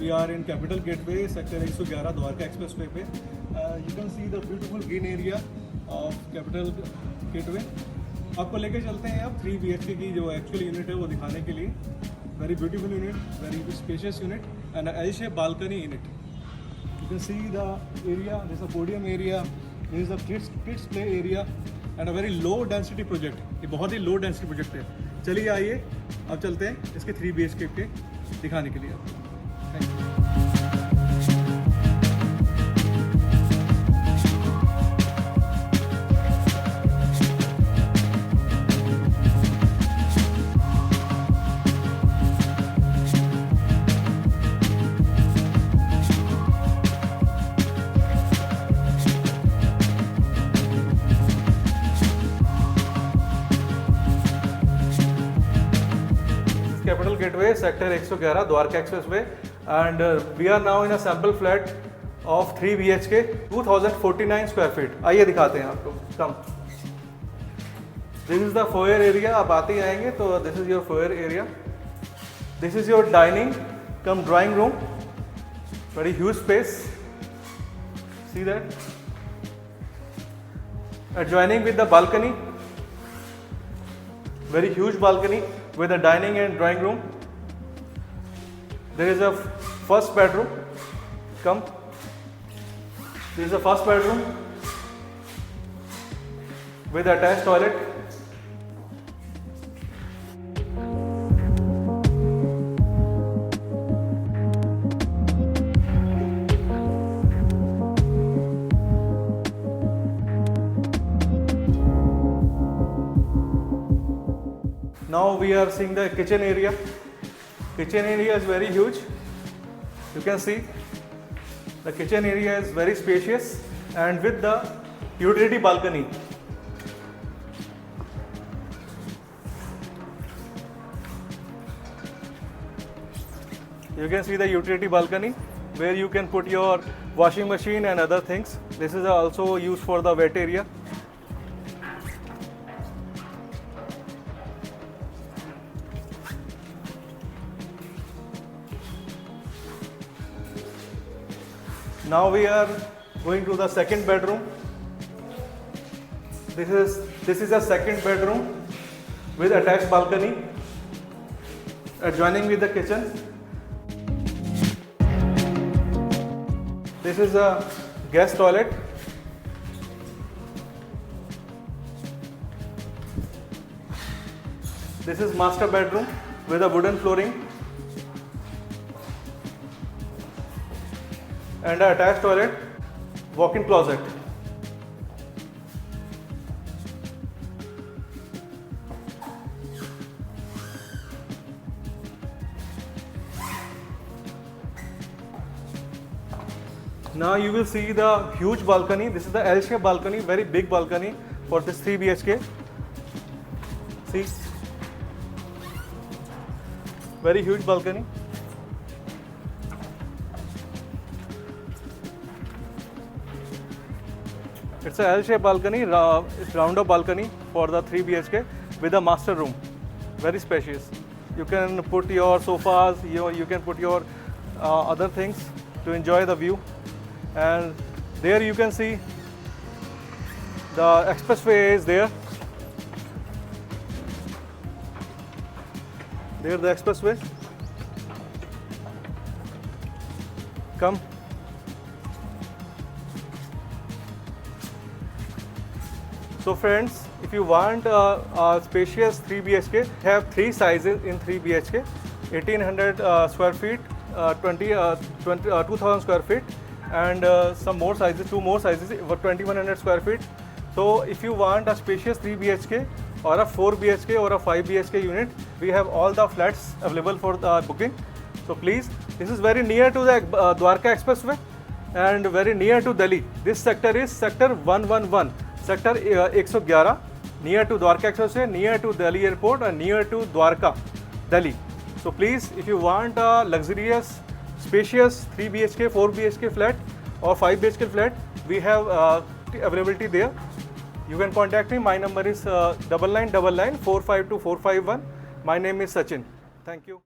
We are in Capital Gateway, sector 111, Dwarka Expressway पे. You can see the beautiful green area of Capital Gateway. आपको लेके चलते हैं अब 3 BHK की जो एक्चुअल यूनिट है वो दिखाने के लिए. Very beautiful unit, very spacious unit, and an L-shaped balcony unit. You can see the area. There's a podium area. There is a kids play area, and a very low density project. ये बहुत ही low density project है. चलिए आइए अब चलते हैं इसके 3 BHK के दिखाने के लिए. Thank you. Capital Gateway, sector 111, Dwarka Expressway, and we are now in a sample flat of 3 BHK, 2049 square feet. आइए दिखाते हैं आपको. Come. This is the foyer area. आप आते ही आएंगे तो this is your foyer area. This is your dining, come drawing room. Very huge space. See that? Adjoining with the balcony. Very huge balcony with a dining and drawing room. There is a first bedroom. Come. This is a first bedroom with attached toilet. Now we are seeing the kitchen area. Kitchen area is very huge. You can see the kitchen area is very spacious and with the utility balcony. You can see the utility balcony where you can put your washing machine and other things. This is also used for the wet area. Now we are going to the second bedroom. This is a second bedroom with attached balcony adjoining with the kitchen. This is a guest toilet. This is master bedroom with a wooden flooring and an attached toilet, walk-in closet. Now you will see the huge balcony. This is the L-shaped balcony, very big balcony for this 3 BHK. See, very huge balcony. It's a L-shaped balcony, it's round-up balcony for the 3 BHK with a master room. Very spacious. You can put your sofas, you can put your other things to enjoy the view. And there you can see the expressway is there. There the expressway. Come. So friends, if you want a spacious 3 BHK, have 3 sizes in 3 BHK, 1800 square feet, 2000 square feet, and some more sizes, 2 more sizes for 2100 square feet. So if you want a spacious 3 BHK or a 4 BHK or a 5 BHK unit, we have all the flats available for the booking. So please, this is very near to the Dwarka Expressway and very near to Delhi. This sector is sector 111. Sector 111, near to Dwarka Expressway, near to Delhi Airport and near to Dwarka, Delhi. So please, if you want a luxurious, spacious 3 BHK, 4 BHK flat or 5 BHK flat, we have availability there. You can contact me. My number is 9999 452 451. My name is Sachin. Thank you.